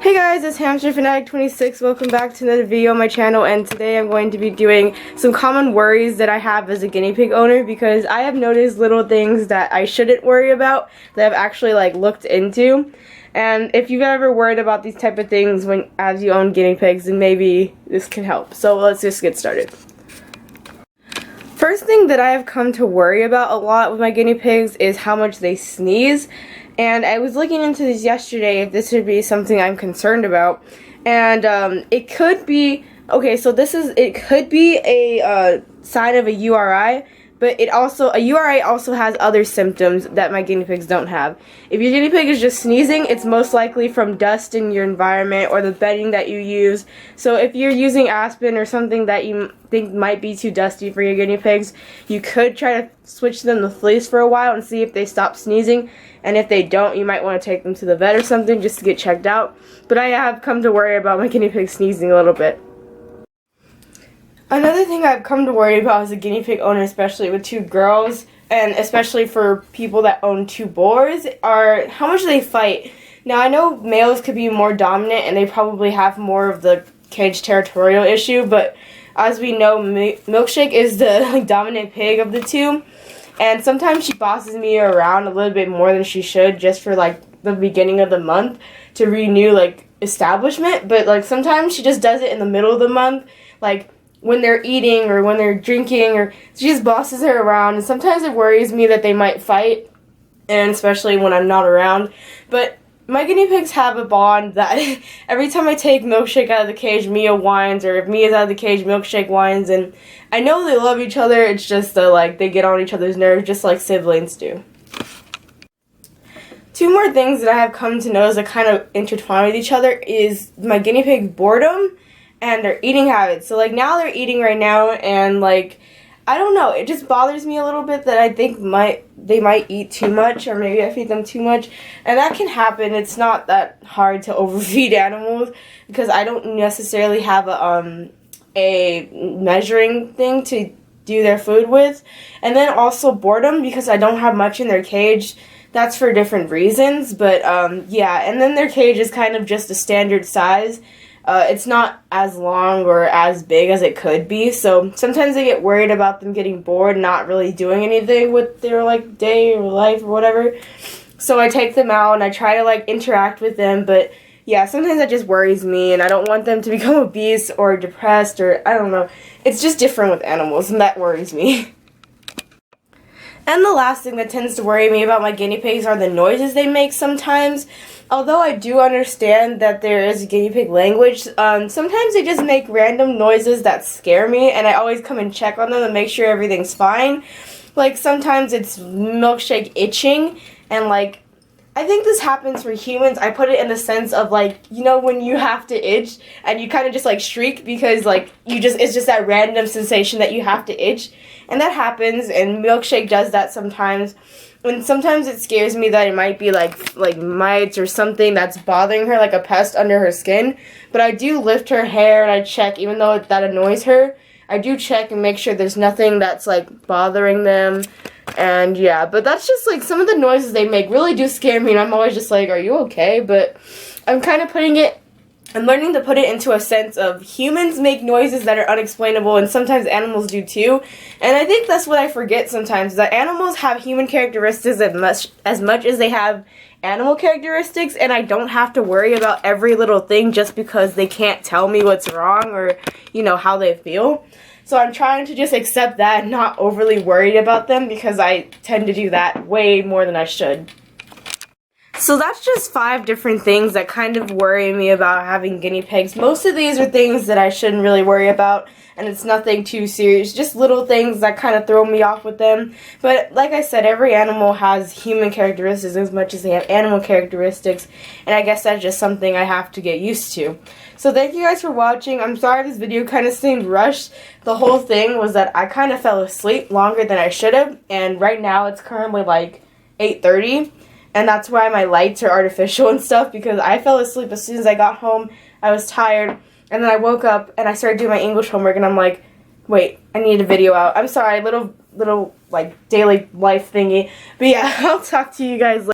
Hey guys, it's Hamster Fanatic 26. Welcome back to another video on my channel, and today I'm going to be doing some common worries that I have as a guinea pig owner, because I have noticed little things that I shouldn't worry about that I've actually looked into. And if you've ever worried about these type of things as you own guinea pigs, then maybe this can help. So let's just get started. First thing that I have come to worry about a lot with my guinea pigs is how much they sneeze. And I was looking into this yesterday if this would be something I'm concerned about. And it could be, okay, so it could be a sign of a URI, but a URI also has other symptoms that my guinea pigs don't have. If your guinea pig is just sneezing, it's most likely from dust in your environment or the bedding that you use. So if you're using Aspen or something that you think might be too dusty for your guinea pigs, you could try to switch them to fleece for a while and see if they stop sneezing. And if they don't, you might want to take them to the vet or something just to get checked out. But I have come to worry about my guinea pig sneezing a little bit. Another thing I've come to worry about as a guinea pig owner, especially with two girls, and especially for people that own two boars, are how much they fight. Now, I know males could be more dominant and they probably have more of the cage territorial issue, but as we know, Milkshake is the dominant pig of the two. And sometimes she bosses me around a little bit more than she should, just for the beginning of the month to renew establishment. But sometimes she just does it in the middle of the month, when they're eating or when they're drinking, or she just bosses her around. And sometimes it worries me that they might fight, and especially when I'm not around. But my guinea pigs have a bond that every time I take Milkshake out of the cage, Mia whines, or if Mia's out of the cage, Milkshake whines, and I know they love each other. It's just they get on each other's nerves just like siblings do. Two more things that I have come to notice that kind of intertwine with each other is my guinea pig Boredom and their eating habits. So now they're eating right now, and I don't know, it just bothers me a little bit that I think they might eat too much, or maybe I feed them too much, and that can happen. It's not that hard to overfeed animals because I don't necessarily have a measuring thing to do their food with. And then also boredom, because I don't have much in their cage. That's for different reasons, but yeah, and then their cage is kind of just a standard size. It's not as long or as big as it could be, so sometimes I get worried about them getting bored, not really doing anything with their day or life or whatever. So I take them out and I try to interact with them, but yeah, sometimes that just worries me, and I don't want them to become obese or depressed, or I don't know. It's just different with animals, and that worries me. And the last thing that tends to worry me about my guinea pigs are the noises they make sometimes. Although I do understand that there is a guinea pig language, sometimes they just make random noises that scare me, and I always come and check on them and make sure everything's fine. Sometimes it's Milkshake itching, and I think this happens for humans. I put it in the sense of when you have to itch and you kind of just shriek because it's just that random sensation that you have to itch, and that happens, and Milkshake does that sometimes. And sometimes it scares me that it might be mites or something that's bothering her, like a pest under her skin. But I do lift her hair and I check, even though that annoys her. I do check and make sure there's nothing that's bothering them. And yeah, but that's just some of the noises they make really do scare me, and I'm always just are you okay? But I'm learning to put it into a sense of humans make noises that are unexplainable, and sometimes animals do too. And I think that's what I forget sometimes, that animals have human characteristics as much as they have animal characteristics, and I don't have to worry about every little thing just because they can't tell me what's wrong or, how they feel. So I'm trying to just accept that and not overly worried about them, because I tend to do that way more than I should. So that's just 5 different things that kind of worry me about having guinea pigs. Most of these are things that I shouldn't really worry about, and it's nothing too serious, just little things that kind of throw me off with them. But like I said, every animal has human characteristics as much as they have animal characteristics, and I guess that's just something I have to get used to. So thank you guys for watching. I'm sorry this video kind of seemed rushed. The whole thing was that I kind of fell asleep longer than I should have, and right now it's currently 8:30. And that's why my lights are artificial and stuff, because I fell asleep as soon as I got home. I was tired, and then I woke up and I started doing my English homework, and I'm like, wait, I need a video out. I'm sorry, little daily life thingy. But yeah, I'll talk to you guys later.